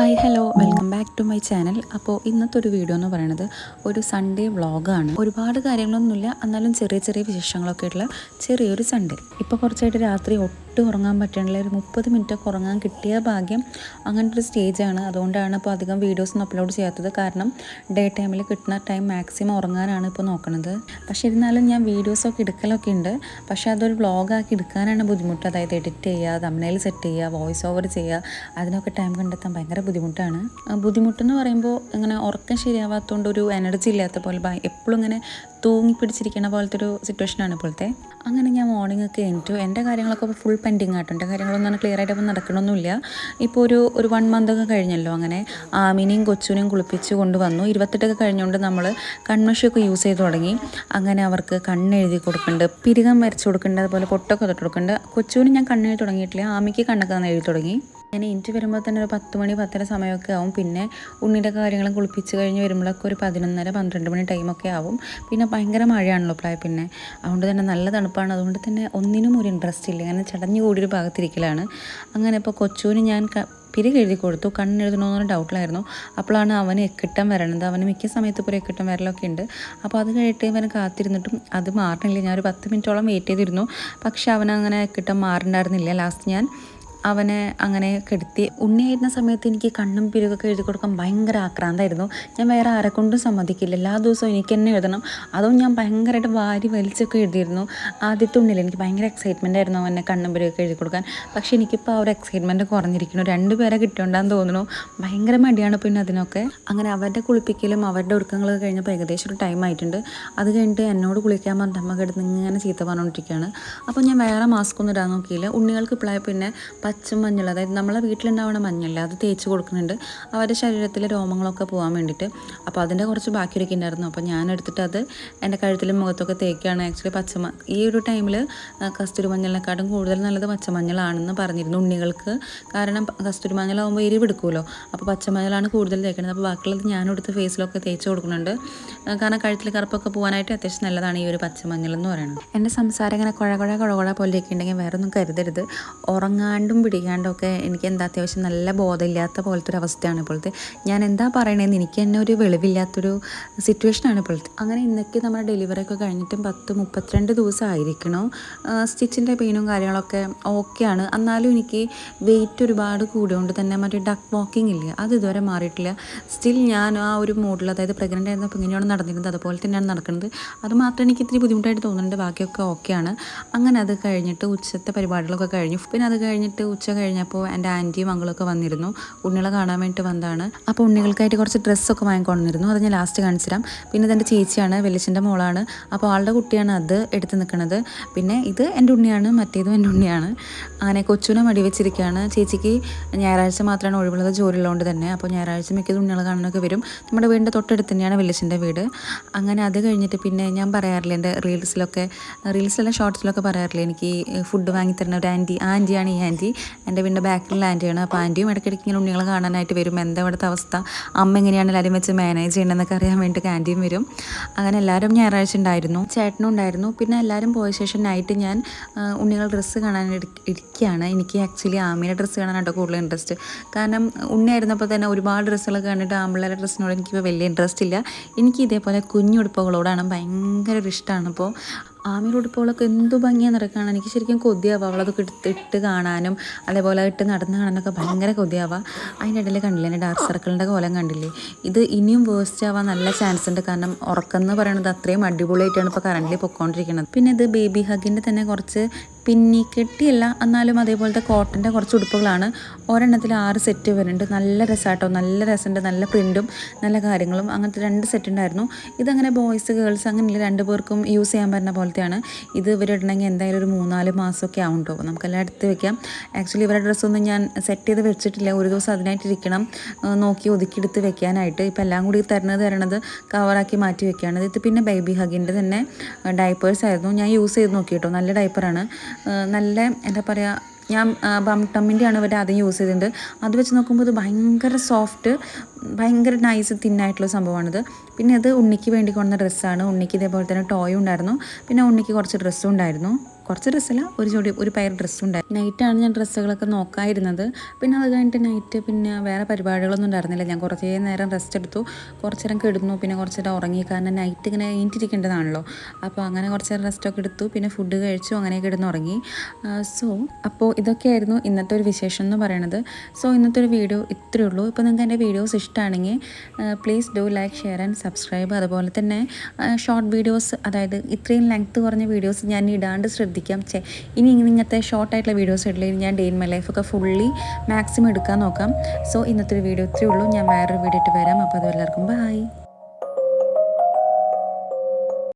Hi hello welcome back to my channel. അപ്പോൾ ഇന്നത്തെ ഒരു വീഡിയോ എന്ന് പറയുന്നത് ഒരു സൺഡേ വ്ളോഗാണ്. ഒരുപാട് കാര്യങ്ങളൊന്നുമില്ല, എന്നാലും ചെറിയ ചെറിയ വിശേഷങ്ങളൊക്കെ ഉള്ള ചെറിയൊരു സൺഡേ. ഇപ്പോൾ കുറച്ചായിട്ട് രാത്രി ഒട്ടും ഉറങ്ങാൻ പറ്റണില്ല. ഒരു 30 മിനിറ്റൊക്കെ ഉറങ്ങാൻ കിട്ടിയ ഭാഗ്യം. അങ്ങനത്തെ ഒരു സ്റ്റേജാണ്. അതുകൊണ്ടാണ് ഇപ്പോൾ അധികം വീഡിയോസൊന്നും അപ്ലോഡ് ചെയ്യാത്തത്. കാരണം ഡേ ടൈമിൽ കിട്ടുന്ന ടൈം മാക്സിമം ഉറങ്ങാനാണ് ഇപ്പോൾ നോക്കുന്നത്. പക്ഷേ ഇരുന്നാലും ഞാൻ വീഡിയോസൊക്കെ എടുക്കലൊക്കെ ഉണ്ട്. പക്ഷേ അതൊരു വ്ളോഗാക്കി എടുക്കാനാണ് ബുദ്ധിമുട്ട്. അതായത് എഡിറ്റ് ചെയ്യുക, തംബ്നെയിൽ സെറ്റ് ചെയ്യുക, വോയിസ് ഓവർ ചെയ്യുക, അതിനൊക്കെ ടൈം കണ്ടെത്താൻ ഭയങ്കര ബുദ്ധിമുട്ടാണ്. ബുദ്ധിമുട്ടെന്ന് പറയുമ്പോൾ ഇങ്ങനെ ഉറക്കം ശരിയാവാത്തതുകൊണ്ട് ഒരു എനർജി ഇല്ലാത്ത പോലെ എപ്പോഴും ഇങ്ങനെ തൂങ്ങി പിടിച്ചിരിക്കുന്ന പോലത്തെ ഒരു സിറ്റുവേഷനാണ് ഇപ്പോഴത്തെ. അങ്ങനെ ഞാൻ മോർണിംഗ് ഒക്കെ എണീറ്റു. എൻ്റെ കാര്യങ്ങളൊക്കെ ഇപ്പോൾ ഫുൾ പെൻഡിങ് ആട്ടോ. എൻ്റെ കാര്യങ്ങളൊന്നും അങ്ങനെ ക്ലിയർ ആയിട്ട് ഇപ്പോൾ നടക്കണമൊന്നുമില്ല. ഇപ്പോൾ ഒരു 1 മന്ത് ഒക്കെ കഴിഞ്ഞല്ലോ. അങ്ങനെ ആമിനെയും കൊച്ചുവിനെയും കുളിപ്പിച്ച് കൊണ്ടുവന്നു. 28 കഴിഞ്ഞുകൊണ്ട് നമ്മൾ കൺമഷിയൊക്കെ യൂസ് ചെയ്ത് തുടങ്ങി. അങ്ങനെ അവർക്ക് കണ്ണെഴുതി കൊടുക്കുന്നുണ്ട്, പിരികം വരച്ച് കൊടുക്കുന്നുണ്ട്, അതുപോലെ പൊട്ടൊക്കെ തൊട്ട് കൊടുക്കുന്നുണ്ട്. കൊച്ചുവിന് ഞാൻ കണ്ണെഴുതി തുടങ്ങിയിട്ടില്ല, ആമിക്ക് കണ്ണൊക്കെ എഴുതി തുടങ്ങി. ഞാൻ എനിക്ക് വരുമ്പോൾ തന്നെ ഒരു 10 മണി 10:30 സമയമൊക്കെ ആവും. പിന്നെ ഉണ്ണിയുടെ കാര്യങ്ങളും കുളിപ്പിച്ച് കഴിഞ്ഞ് വരുമ്പോഴൊക്കെ ഒരു 11:30 12 മണി ടൈമൊക്കെ ആവും. പിന്നെ ഭയങ്കര മഴയാണല്ലോ പിന്നെ അതുകൊണ്ട് തന്നെ നല്ല തണുപ്പാണ്. അതുകൊണ്ട് തന്നെ ഒന്നിനും ഒരു ഇൻട്രസ്റ്റ് ഇല്ല, അങ്ങനെ ചടഞ്ഞു കൂടിയൊരു ഭാഗത്തിരിക്കലാണ്. അങ്ങനെ ഇപ്പോൾ കൊച്ചുവിന് ഞാൻ പിരികെ എഴുതി കൊടുത്തു. കണ്ണെഴുതണമെന്നൊരു ഡൗട്ടിലായിരുന്നു. അപ്പോഴാണ് അവന് എക്കിട്ടം വരണത്. അവന് മിക്ക സമയത്ത് ഇപ്പോൾ ഒരു എക്കിട്ടം വരലൊക്കെ ഉണ്ട്. അപ്പോൾ അത് കഴിഞ്ഞിട്ട് ഇവന് കാത്തിരുന്നിട്ടും അത് മാറണില്ല. ഞാനൊരു 10 മിനിറ്റോളം വെയിറ്റ് ചെയ്തിരുന്നു. പക്ഷെ അവനങ്ങനെ എക്കിട്ടം മാറണ്ടായിരുന്നില്ല. ലാസ്റ്റ് ഞാൻ അവനെ അങ്ങനെ കെടുത്തി. ഉണ്ണിയായിരുന്ന സമയത്ത് എനിക്ക് കണ്ണും പിരികൊക്കെ എഴുതി കൊടുക്കാൻ ഭയങ്കര ആക്രാന്തായിരുന്നു. ഞാൻ വേറെ ആരെക്കൊണ്ടും സമ്മതിക്കില്ല, എല്ലാ ദിവസവും എനിക്ക് തന്നെ എഴുതണം. അതും ഞാൻ ഭയങ്കരമായിട്ട് വാരി വലിച്ചൊക്കെ എഴുതിയിരുന്നു. ആദ്യത്തെ ഉണ്ണിയിൽ എനിക്ക് ഭയങ്കര എക്സൈറ്റ്മെൻ്റ് ആയിരുന്നു അവനെ കണ്ണും പിരികൊക്കെ എഴുതി കൊടുക്കാൻ. പക്ഷേ എനിക്കിപ്പോൾ ആ ഒരു എക്സൈറ്റ്മെൻറ്റ് കുറഞ്ഞിരിക്കുന്നു. 2 പേരെ കിട്ടുണ്ടാന്ന് തോന്നുന്നു. ഭയങ്കര മടിയാണ് പിന്നെ അതിനൊക്കെ. അങ്ങനെ അവരുടെ കുളിപ്പിക്കലും അവരുടെ ഒരുക്കങ്ങളൊക്കെ കഴിഞ്ഞപ്പോൾ ഏകദേശം ഒരു ടൈം ആയിട്ടുണ്ട്. അത് കഴിഞ്ഞിട്ട് എന്നോട് കുളിക്കാൻ പറഞ്ഞിട്ട് അമ്മ കിടന്ന് ഇങ്ങനെ ചീത്ത പറഞ്ഞുകൊണ്ടിരിക്കുകയാണ്. അപ്പോൾ ഞാൻ വേറെ മാസ്ക് ഒന്നും ഇടാൻ നോക്കിയില്ല. ഉണ്ണികൾക്ക് ഇപ്പോഴായി പിന്നെ പച്ചമഞ്ഞൾ, അതായത് നമ്മളെ വീട്ടിലുണ്ടാവുന്ന മഞ്ഞൾ, അത് തേച്ച് കൊടുക്കുന്നുണ്ട് അവരുടെ ശരീരത്തിലെ രോമങ്ങളൊക്കെ പോകാൻ വേണ്ടിയിട്ട്. അപ്പോൾ അതിൻ്റെ കുറച്ച് ബാക്കിയൊക്കെ ഉണ്ടായിരുന്നു. അപ്പോൾ ഞാൻ എടുത്തിട്ട് അത് എൻ്റെ കഴുത്തിലും മുഖത്തൊക്കെ തേക്കുകയാണ്. ആക്ച്വലി ഈ ഒരു ടൈമിൽ കസ്തൂരി മഞ്ഞളിനെക്കാട്ടും കൂടുതൽ നല്ലത് പച്ചമഞ്ഞളാണെന്ന് പറഞ്ഞിരുന്നു ഉണ്ണികൾക്ക്. കാരണം കസ്തൂരി മഞ്ഞളാകുമ്പോൾ എരിവെടുക്കുമല്ലോ. അപ്പോൾ പച്ചമഞ്ഞളാണ് കൂടുതൽ തേക്കുന്നത്. അപ്പോൾ ബാക്കിയുള്ളത് ഞാനും എടുത്ത് ഫേസിലൊക്കെ തേച്ച് കൊടുക്കുന്നുണ്ട്. കാരണം കഴുത്തിൽ കറുപ്പൊക്കെ പോകാനായിട്ട് അത്യാവശ്യം നല്ലതാണ് ഈ ഒരു പച്ചമഞ്ഞൾ എന്ന് പറയുന്നത്. എൻ്റെ സംസാരം ഇങ്ങനെ കുഴ പോലെയൊക്കെ ഉണ്ടെങ്കിൽ വേറെ ഒന്നും കരുതരുത്. ഉറങ്ങാണ്ടും പിടിക്കാണ്ടൊക്കെ എനിക്ക് എന്താ അത്യാവശ്യം നല്ല ബോധമില്ലാത്ത പോലത്തെ ഒരു അവസ്ഥയാണ് ഇപ്പോഴത്തെ. ഞാൻ എന്താ പറയണതെന്ന് എനിക്ക് തന്നെ ഒരു വെളിവില്ലാത്തൊരു സിറ്റുവേഷനാണ് ഇപ്പോഴത്തെ. അങ്ങനെ ഇന്നൊക്കെ നമ്മുടെ ഡെലിവറി ഒക്കെ കഴിഞ്ഞിട്ടും 10-32 ദിവസം ആയിരിക്കണം. സ്റ്റിച്ചിൻ്റെ പെയിനും കാര്യങ്ങളൊക്കെ ഓക്കെയാണ്. എന്നാലും എനിക്ക് വെയിറ്റ് ഒരുപാട് കൂടിയോണ്ട് തന്നെ മറ്റേ ഡക്ക് വാക്കിംഗ് ഇല്ല, അത് ഇതുവരെ മാറിയിട്ടില്ല. സ്റ്റിൽ ഞാൻ ആ ഒരു മൂഡിൽ, അതായത് പ്രഗ്നൻ്റ് ആയിരുന്നപ്പോൾ ഇങ്ങനെയാണ് നടന്നിരുന്നത്, അതുപോലെ തന്നെയാണ് നടക്കുന്നത്. അത് മാത്രം എനിക്ക് ഇത്തിരി ബുദ്ധിമുട്ടായിട്ട് തോന്നുന്നുണ്ട്, ബാക്കിയൊക്കെ ഓക്കെയാണ്. അങ്ങനെ അത് കഴിഞ്ഞിട്ട് ഉച്ചത്തെ പരിപാടികളൊക്കെ കഴിഞ്ഞു. പിന്നെ അത് കഴിഞ്ഞിട്ട് ഉച്ച കഴിഞ്ഞപ്പോൾ എൻ്റെ ആൻറ്റിയും മകളൊക്കെ വന്നിരുന്നു. ഉണ്ണികളെ കാണാൻ വേണ്ടിയിട്ട് വന്നതാണ്. അപ്പോൾ ഉണ്ണികൾക്കായിട്ട് കുറച്ച് ഡ്രസ്സൊക്കെ വാങ്ങിക്കൊണ്ടിരുന്നു. അത് ഞാൻ ലാസ്റ്റ് കാണിച്ചു തരാം. പിന്നെ ഇതെൻ്റെ ചേച്ചിയാണ്, വലിയച്ഛൻ്റെ മോളാണ്. അപ്പോൾ ആളുടെ കുട്ടിയാണ് അത് എടുത്ത് നിൽക്കുന്നത്. പിന്നെ ഇത് എൻ്റെ ഉണ്ണിയാണ്, മറ്റേതും എൻ്റെ ഉണ്ണിയാണ്. അങ്ങനെ കൊച്ചുവിനെ മടി വെച്ചിരിക്കുകയാണ്. ചേച്ചിക്ക് ഞായറാഴ്ച മാത്രമാണ് ഒഴിവുള്ളത്, ജോലിയുള്ളതുകൊണ്ട് തന്നെ. അപ്പോൾ ഞായറാഴ്ച മിക്കത് ഉണ്ണികളെ കാണാനൊക്കെ വരും. നമ്മുടെ വീടിൻ്റെ തൊട്ടടുത്ത് തന്നെയാണ് വലിയച്ഛൻ്റെ വീട്. അങ്ങനെ അത് കഴിഞ്ഞിട്ട് പിന്നെ ഞാൻ പറയാറില്ല എൻ്റെ റീൽസിലെല്ലാം ഷോർട്സിലൊക്കെ പറയാറില്ല, എനിക്ക് ഫുഡ് വാങ്ങിത്തരുന്ന ഒരു ആൻറ്റി. ആ ആൻറ്റിയാണ് ഈ ആൻറ്റി. എൻ്റെ വീടിൻ്റെ ബാക്കിലുള്ള ആൻറ്റിയാണ്. അപ്പോൾ ആൻറ്റിയും ഇടയ്ക്കിടയ്ക്ക് ഇങ്ങനെ ഉണ്ണികളെ കാണാനായിട്ട് വരും. എന്താ ഇവിടുത്തെ അവസ്ഥ, അമ്മ എങ്ങനെയാണ് എല്ലാവരും വെച്ച് മാനേജ് ചെയ്യണമെന്നൊക്കെ അറിയാൻ വേണ്ടിയിട്ട് ആൻറ്റിയും വരും. അങ്ങനെ എല്ലാവരും ഞായറാഴ്ച ഉണ്ടായിരുന്നു, ചേട്ടനും ഉണ്ടായിരുന്നു. പിന്നെ എല്ലാവരും പോയ ശേഷം നൈറ്റ് ഞാൻ ഉണ്ണികൾ ഡ്രസ്സ് കാണാൻ ഇരിക്കുകയാണ്. എനിക്ക് ആക്ച്വലി ആമിയുടെ ഡ്രസ്സ് കാണാനാട്ടോ കൂടുതൽ ഇൻട്രസ്റ്റ്. കാരണം ഉണ്ണിയായിരുന്നപ്പോൾ തന്നെ ഒരുപാട് ഡ്രസ്സുകളൊക്കെ കണ്ടിട്ട് ആമ്പിള്ളേരുടെ ഡ്രസ്സിനോട് എനിക്കിപ്പോൾ വലിയ ഇൻട്രസ്റ്റ് ഇല്ല. എനിക്ക് ഇതേപോലെ കുഞ്ഞുടുപ്പുകളോടാണ് ഭയങ്കര ഒരു ഇഷ്ടമാണ്. അപ്പോൾ ആമിയുടെ ഉടുപ്പുകളൊക്കെ എന്തു ഭംഗിയാണെന്ന് കാണാൻ എനിക്ക് ശരിക്കും കൊതിയാവുക. അവളതൊക്കെ ഇട്ട് കാണാനും അതേപോലെ ഇട്ട് നടന്ന് കാണാനൊക്കെ ഭയങ്കര കൊതിയാവുക. അതിൻ്റെ ഇടയിൽ കണ്ടില്ലേ എൻ്റെ ഡാർക്ക് സർക്കിളിൻ്റെ കോലം കണ്ടില്ലേ. ഇത് ഇനിയും വേസ്റ്റ് ആവാൻ നല്ല ചാൻസ് ഉണ്ട്. കാരണം ഉറക്കം എന്ന് പറയുന്നത് അത്രയും അടിപൊളിയായിട്ടാണ് ഇപ്പോൾ കറൻ്റ് പൊയ്ക്കൊണ്ടിരിക്കുന്നത്. പിന്നെ ഇത് ബേബി ഹഗിൻ്റെ തന്നെ കുറച്ച് പിന്നി കെട്ടിയല്ല, എന്നാലും അതേപോലത്തെ കോട്ടൻ്റെ കുറച്ച് ഉടുപ്പുകളാണ്. ഒരെണ്ണത്തിൽ 6 സെറ്റ് വരുന്നുണ്ട്. നല്ല രസമാട്ടോ, നല്ല രസമുണ്ട്, നല്ല പ്രിൻറ്റും നല്ല കാര്യങ്ങളും. അങ്ങനത്തെ 2 സെറ്റ് ഉണ്ടായിരുന്നു. ഇതങ്ങനെ ബോയ്സ് ഗേൾസ് അങ്ങനെയുള്ള 2 പേർക്കും യൂസ് ചെയ്യാൻ പറ്റുന്ന പോലത്തെയാണ്. ഇത് ഇവരിടണമെങ്കിൽ എന്തായാലും ഒരു 3-4 മാസമൊക്കെ ആവും കേട്ടോ. നമുക്കെല്ലാം എടുത്ത് വെക്കാം. ആക്ച്വലി ഇവരുടെ ഡ്രസ്സൊന്നും ഞാൻ സെറ്റ് ചെയ്ത് വെച്ചിട്ടില്ല. ഒരു ദിവസം അതിനായിട്ടിരിക്കണം, നോക്കി ഒതുക്കിയെടുത്ത് വെക്കാനായിട്ട്. ഇപ്പം എല്ലാം കൂടി തരണത് കവറാക്കി മാറ്റി വെക്കുകയാണ്. ഇത് പിന്നെ ബേബി ഹഗിൻ്റെ തന്നെ ഡൈപ്പേഴ്സ് ആയിരുന്നു. ഞാൻ യൂസ് ചെയ്ത് നോക്കി കേട്ടോ, നല്ല ഡൈപ്പറാണ്. നല്ല എന്താ പറയുക, ഞാൻ ബം ടമ്മിൻ്റെയാണ് ഇവരുടെ ആദ്യം യൂസ് ചെയ്തിട്ടുണ്ട്. അത് വെച്ച് നോക്കുമ്പോൾ ഇത് ഭയങ്കര സോഫ്റ്റ്, ഭയങ്കര നൈസ് തിന്നായിട്ടുള്ള സംഭവമാണിത്. പിന്നെ അത് ഉണ്ണിക്ക് വേണ്ടി കൊണ്ടുവന്ന ഡ്രസ്സാണ്. ഉണ്ണിക്ക് ഇതേപോലെ തന്നെ ടോയും ഉണ്ടായിരുന്നു. പിന്നെ ഉണ്ണിക്ക് കുറച്ച് ഡ്രസ്സും ഉണ്ടായിരുന്നു. കുറച്ച് ഡ്രസ്സല്ല, ഒരു പയർ ഡ്രസ്സുണ്ടായിരുന്നു. നൈറ്റാണ് ഞാൻ ഡ്രസ്സുകളൊക്കെ നോക്കാതിരുന്നത്. പിന്നെ അത് കഴിഞ്ഞിട്ട് നൈറ്റ് പിന്നെ വേറെ പരിപാടികളൊന്നും ഉണ്ടായിരുന്നില്ല. ഞാൻ കുറച്ച് നേരം റെസ്റ്റ് എടുത്തു, കുറച്ച് നേരം കിടന്നു, പിന്നെ കുറച്ച് നേരം ഉറങ്ങി. കാരണം നൈറ്റ് ഇങ്ങനെ എണീറ്റിരിക്കേണ്ടതാണല്ലോ. അപ്പോൾ അങ്ങനെ കുറച്ച് നേരം റെസ്റ്റൊക്കെ എടുത്തു, പിന്നെ ഫുഡ് കഴിച്ചു, അങ്ങനെ കിടന്നുറങ്ങി. അപ്പോൾ ഇതൊക്കെയായിരുന്നു ഇന്നത്തെ ഒരു വിശേഷം എന്ന് പറയണത്. ഇന്നത്തെ ഒരു വീഡിയോ ഇത്രയേ ഉള്ളൂ. ഇപ്പോൾ നിങ്ങൾക്ക് എൻ്റെ വീഡിയോസ് ഇഷ്ടമാണെങ്കിൽ please do like, share and subscribe. അതുപോലെ തന്നെ ഷോർട്ട് വീഡിയോസ്, അതായത് ഇത്രയും ലെങ്ത്ത് കുറഞ്ഞ വീഡിയോസ് ഞാൻ ഇടാണ്ട് ശ്രദ്ധിക്കാം. ഇനി ഇങ്ങനത്തെ ഷോർട്ടായിട്ടുള്ള വീഡിയോസ് ഇടയിൽ ഞാൻ ഡേ ഇൻ മൈ ലൈഫൊക്കെ ഫുള്ളി മാക്സിമം എടുക്കാൻ നോക്കാം. ഇന്നത്തെ ഒരു വീഡിയോ ഇത്രയേ ഉള്ളൂ. ഞാൻ വേറൊരു വീഡിയോ ഇട്ട് വരാം. അപ്പോൾ അത് എല്ലാവർക്കും ബൈ.